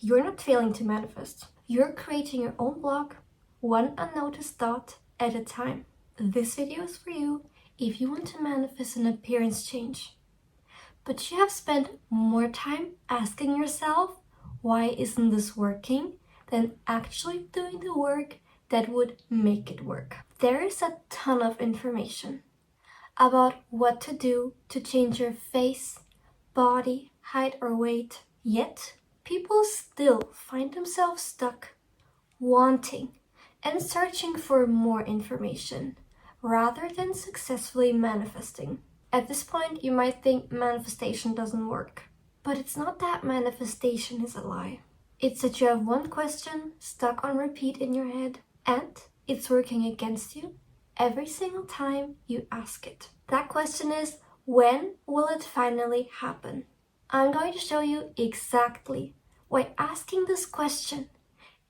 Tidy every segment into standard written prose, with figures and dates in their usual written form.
You're not failing to manifest. You're creating your own block, one unnoticed thought at a time. This video is for you if you want to manifest an appearance change. But you have spent more time asking yourself, why isn't this working, than actually doing the work that would make it work. There is a ton of information about what to do to change your face, body, height, or weight. Yet, people still find themselves stuck, wanting and searching for more information, rather than successfully manifesting. At this point, you might think manifestation doesn't work. But it's not that manifestation is a lie. It's that you have one question stuck on repeat in your head, and it's working against you every single time you ask it. That question is, when will it finally happen? I'm going to show you exactly why asking this question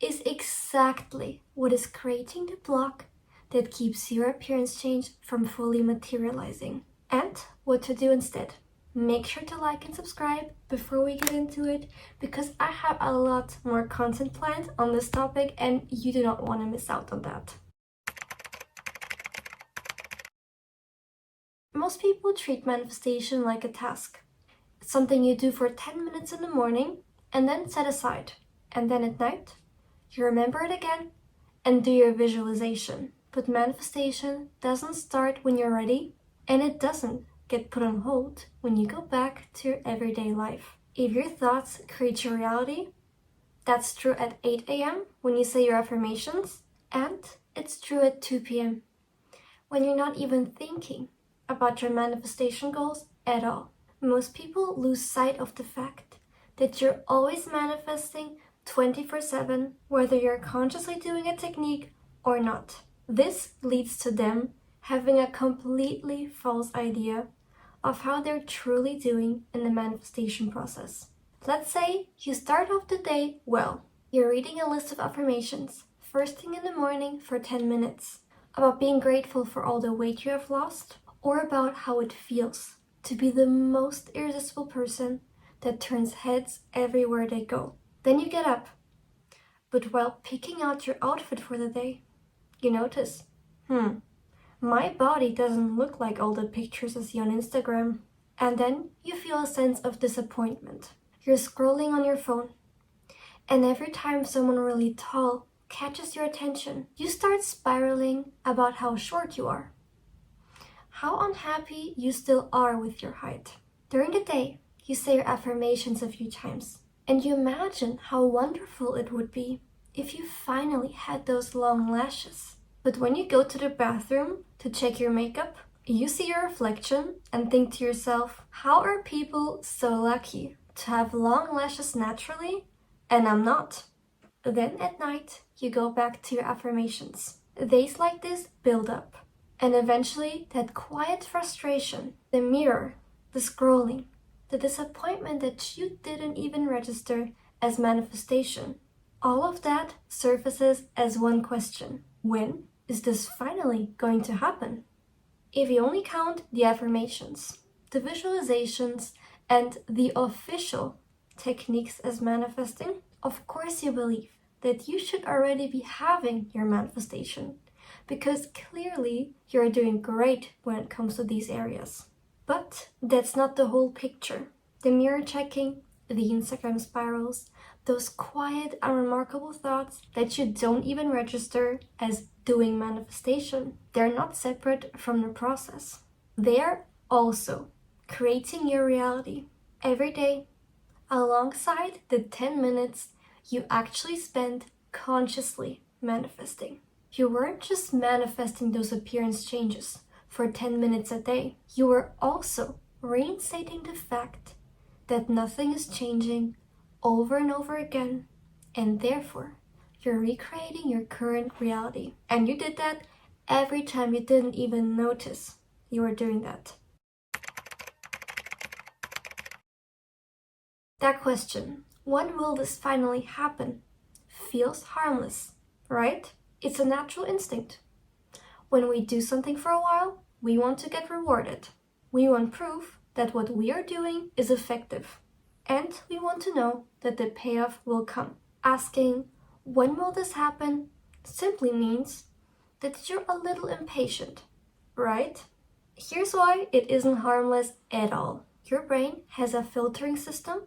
is exactly what is creating the block that keeps your appearance change from fully materializing, and what to do instead. Make sure to like and subscribe before we get into it, because I have a lot more content planned on this topic and you do not want to miss out on that. Most people treat manifestation like a task. It's something you do for 10 minutes in the morning and then set aside. And then at night, you remember it again and do your visualization. But manifestation doesn't start when you're ready, and it doesn't get put on hold when you go back to your everyday life. If your thoughts create your reality, that's true at 8 a.m. when you say your affirmations, and it's true at 2 p.m. when you're not even thinking about your manifestation goals at all. Most people lose sight of the fact that you're always manifesting 24/7, whether you're consciously doing a technique or not. This leads to them having a completely false idea of how they're truly doing in the manifestation process. Let's say you start off the day well. You're reading a list of affirmations first thing in the morning for 10 minutes about being grateful for all the weight you have lost, or about how it feels to be the most irresistible person that turns heads everywhere they go. Then you get up, but while picking out your outfit for the day, you notice, my body doesn't look like all the pictures I see on Instagram. And then you feel a sense of disappointment. You're scrolling on your phone, and every time someone really tall catches your attention, you start spiraling about how short you are, how unhappy you still are with your height. During the day, you say your affirmations a few times, and you imagine how wonderful it would be if you finally had those long lashes. But when you go to the bathroom to check your makeup, you see your reflection and think to yourself, how are people so lucky to have long lashes naturally and I'm not? Then at night, you go back to your affirmations. Days like this build up, and eventually that quiet frustration, the mirror, the scrolling, the disappointment that you didn't even register as manifestation, all of that surfaces as one question. When is this finally going to happen? If you only count the affirmations, the visualizations, and the official techniques as manifesting, of course you believe that you should already be having your manifestation, because clearly you're doing great when it comes to these areas. But that's not the whole picture. The mirror checking, the Instagram spirals, those quiet, unremarkable thoughts that you don't even register as doing manifestation, they're not separate from the process. They're also creating your reality every day, alongside the 10 minutes you actually spend consciously manifesting. You weren't just manifesting those appearance changes for 10 minutes a day. You were also reinstating the fact that nothing is changing over and over again, and therefore you're recreating your current reality. And you did that every time you didn't even notice you were doing that. That question, when will this finally happen, feels harmless, right? It's a natural instinct. When we do something for a while, we want to get rewarded. We want proof that what we are doing is effective. And we want to know that the payoff will come. Asking, when will this happen, simply means that you're a little impatient, right? Here's why it isn't harmless at all. Your brain has a filtering system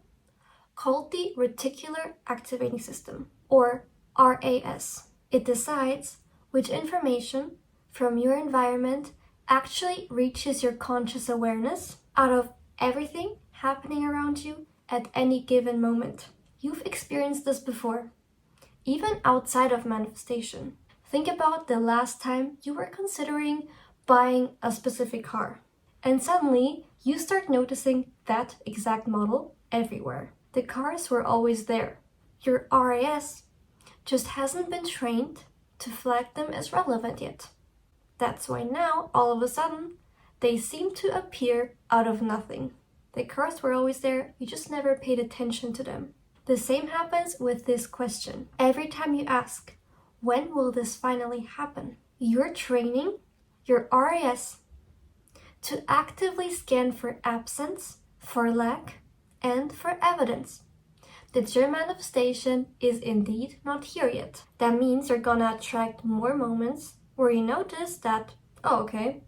called the reticular activating system, or RAS. It decides which information from your environment actually reaches your conscious awareness out of everything happening around you at any given moment. You've experienced this before, even outside of manifestation. Think about the last time you were considering buying a specific car, and suddenly you start noticing that exact model everywhere. The cars were always there. Your RAS just hasn't been trained to flag them as relevant yet. That's why now, all of a sudden, they seem to appear out of nothing. The cars were always there, you just never paid attention to them. The same happens with this question. Every time you ask, when will this finally happen? You're training your RAS to actively scan for absence, for lack, and for evidence that your manifestation is indeed not here yet. That means you're gonna attract more moments where you notice that, oh, okay,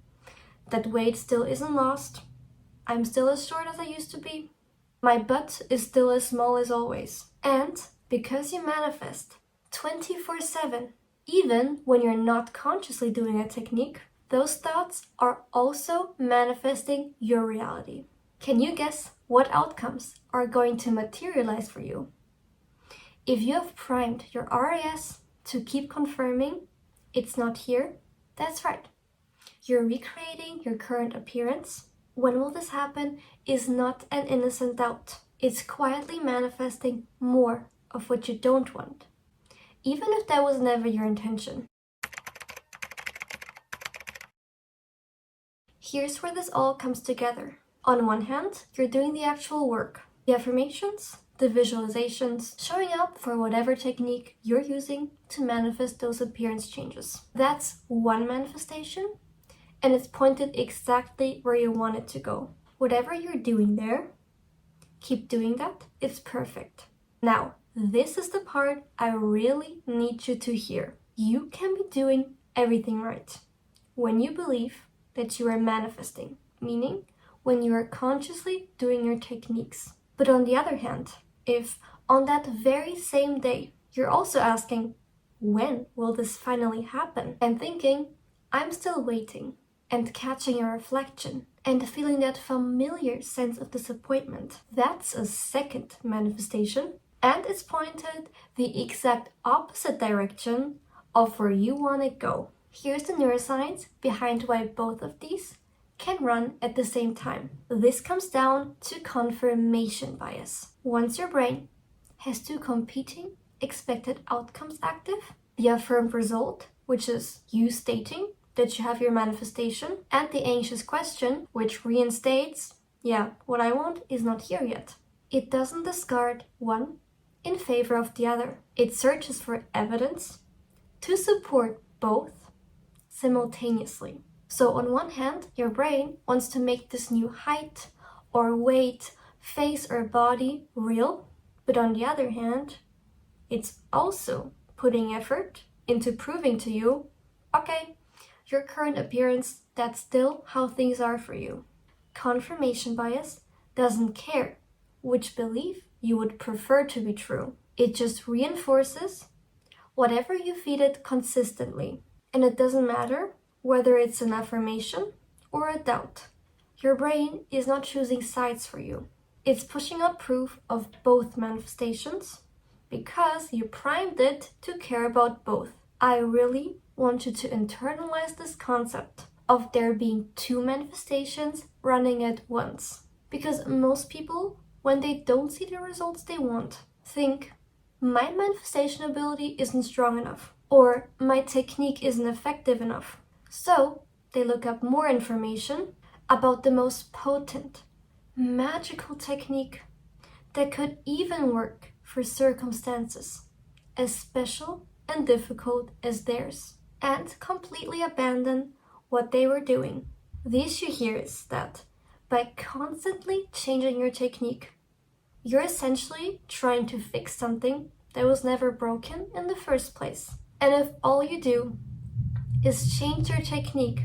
that weight still isn't lost. I'm still as short as I used to be. My butt is still as small as always. And because you manifest 24/7, even when you're not consciously doing a technique, those thoughts are also manifesting your reality. Can you guess what outcomes are going to materialize for you? If you have primed your RAS to keep confirming it's not here, that's right. You're recreating your current appearance. When will this happen is not an innocent doubt. It's quietly manifesting more of what you don't want, even if that was never your intention. Here's where this all comes together. On one hand, you're doing the actual work, the affirmations, the visualizations, showing up for whatever technique you're using to manifest those appearance changes. That's one manifestation, and it's pointed exactly where you want it to go. Whatever you're doing there, keep doing that. It's perfect. Now, this is the part I really need you to hear. You can be doing everything right when you believe that you are manifesting, meaning when you are consciously doing your techniques. But on the other hand, if on that very same day you're also asking, when will this finally happen? And thinking, I'm still waiting, and catching a reflection and feeling that familiar sense of disappointment, that's a second manifestation, and it's pointed the exact opposite direction of where you want to go. Here's the neuroscience behind why both of these can run at the same time. This comes down to confirmation bias. Once your brain has two competing expected outcomes active, the affirmed result, which is you stating that you have your manifestation, and the anxious question, which reinstates, yeah, what I want is not here yet. It doesn't discard one in favor of the other. It searches for evidence to support both simultaneously. So on one hand, your brain wants to make this new height or weight, face or body real, but on the other hand, it's also putting effort into proving to you, okay, your current appearance, that's still how things are for you. Confirmation bias doesn't care which belief you would prefer to be true. It just reinforces whatever you feed it consistently. And it doesn't matter whether it's an affirmation or a doubt. Your brain is not choosing sides for you. It's pushing up proof of both manifestations because you primed it to care about both. I really want you to internalize this concept of there being two manifestations running at once. Because most people, when they don't see the results they want, think, my manifestation ability isn't strong enough, or my technique isn't effective enough. So they look up more information about the most potent, magical technique that could even work for circumstances as special and difficult as theirs, and completely abandon what they were doing. The issue here is that by constantly changing your technique, You're essentially trying to fix something that was never broken in the first place. And if all you do is change your technique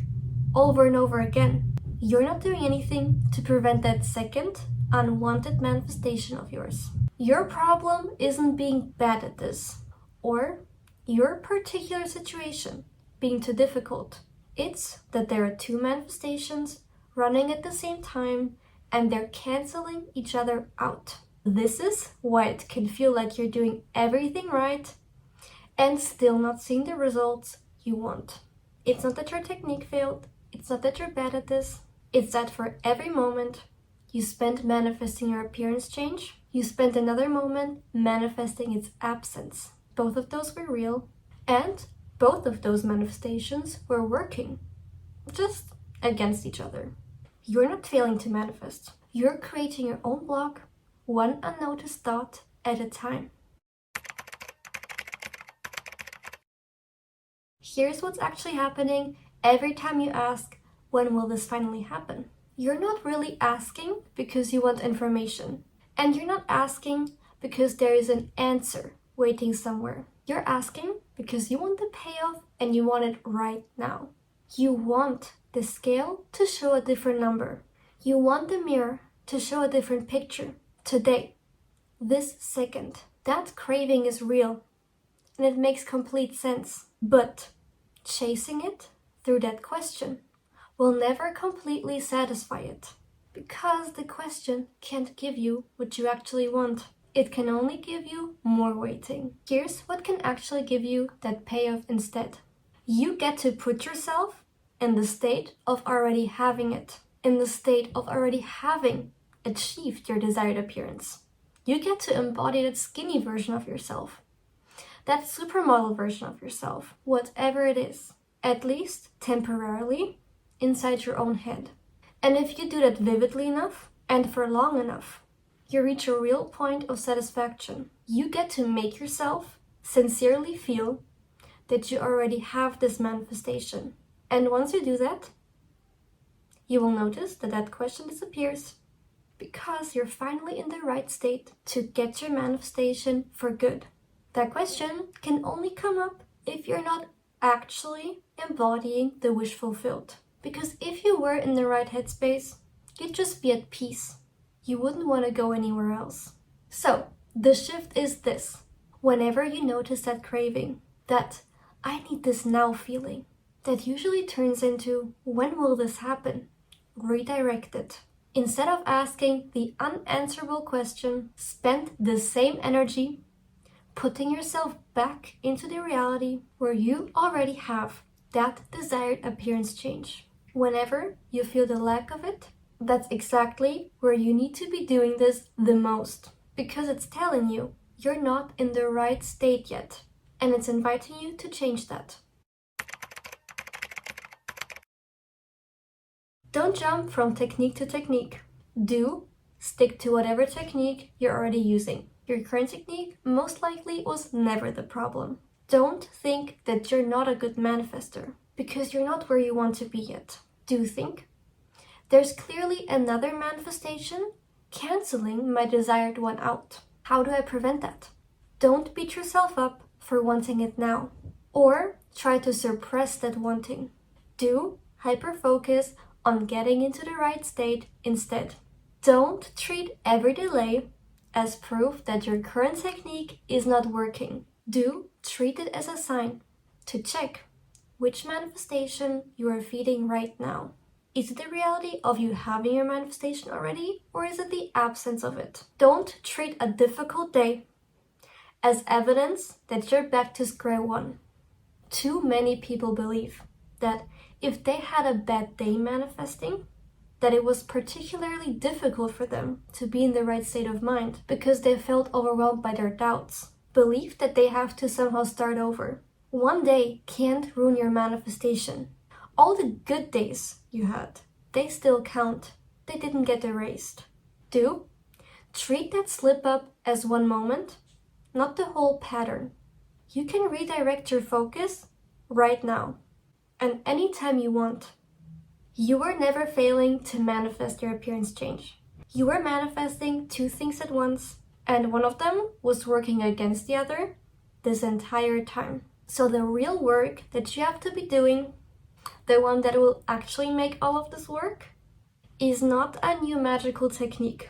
over and over again, you're not doing anything to prevent that second unwanted manifestation of yours. Your problem isn't being bad at this, or your particular situation being too difficult. It's that there are two manifestations running at the same time and they're canceling each other out. This is why it can feel like you're doing everything right and still not seeing the results you want. It's not that your technique failed, it's not that you're bad at this, it's that for every moment you spent manifesting your appearance change, you spent another moment manifesting its absence. Both of those were real, and both of those manifestations were working, just against each other. You're not failing to manifest. You're creating your own block, one unnoticed thought at a time. Here's what's actually happening every time you ask, when will this finally happen? You're not really asking because you want information. And you're not asking because there is an answer waiting somewhere. You're asking because you want the payoff and you want it right now. You want the scale to show a different number. You want the mirror to show a different picture. Today, this second. That craving is real and it makes complete sense. But chasing it through that question will never completely satisfy it, because the question can't give you what you actually want. It can only give you more waiting. Here's what can actually give you that payoff instead. You get to put yourself in the state of already having it, in the state of already having achieved your desired appearance. You get to embody that skinny version of yourself, that supermodel version of yourself, whatever it is, at least temporarily, inside your own head. And if you do that vividly enough and for long enough, you reach a real point of satisfaction. You get to make yourself sincerely feel that you already have this manifestation. And once you do that, you will notice that that question disappears, because you're finally in the right state to get your manifestation for good. That question can only come up if you're not actually embodying the wish fulfilled. Because if you were in the right headspace, you'd just be at peace. You wouldn't want to go anywhere else. So, the shift is this. Whenever you notice that craving, that I need this now feeling, that usually turns into, when will this happen? Redirect it. Instead of asking the unanswerable question, spend the same energy putting yourself back into the reality where you already have that desired appearance change. Whenever you feel the lack of it, that's exactly where you need to be doing this the most, because it's telling you you're not in the right state yet, and it's inviting you to change that. Don't jump from technique to technique. Do stick to whatever technique you're already using. Your current technique most likely was never the problem. Don't think that you're not a good manifester, because you're not where you want to be yet. Do think, there's clearly another manifestation canceling my desired one out. How do I prevent that? Don't beat yourself up for wanting it now, or try to suppress that wanting. Do hyper-focus on getting into the right state instead. Don't treat every delay as proof that your current technique is not working. Do treat it as a sign to check which manifestation you are feeding right now. Is it the reality of you having your manifestation already, or is it the absence of it? Don't treat a difficult day as evidence that you're back to square one. Too many people believe that if they had a bad day manifesting, that it was particularly difficult for them to be in the right state of mind because they felt overwhelmed by their doubts. Believe that they have to somehow start over. One day can't ruin your manifestation. All the good days you had, they still count. They didn't get erased. Do treat that slip up as one moment, not the whole pattern. You can redirect your focus right now and anytime you want. You are never failing to manifest your appearance change. You were manifesting two things at once, and one of them was working against the other this entire time. So the real work that you have to be doing, the one that will actually make all of this work, is not a new magical technique.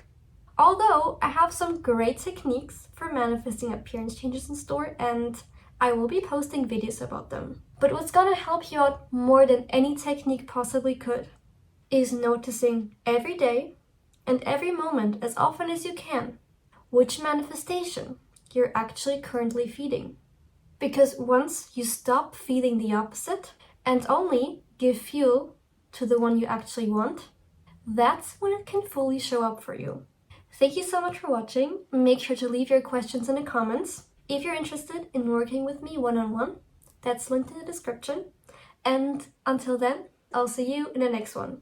Although I have some great techniques for manifesting appearance changes in store, and I will be posting videos about them. But what's gonna help you out more than any technique possibly could is noticing every day and every moment, as often as you can, which manifestation you're actually currently feeding. Because once you stop feeding the opposite and only give fuel to the one you actually want, that's when it can fully show up for you. Thank you so much for watching. Make sure to leave your questions in the comments. If you're interested in working with me one-on-one, that's linked in the description. And until then, I'll see you in the next one.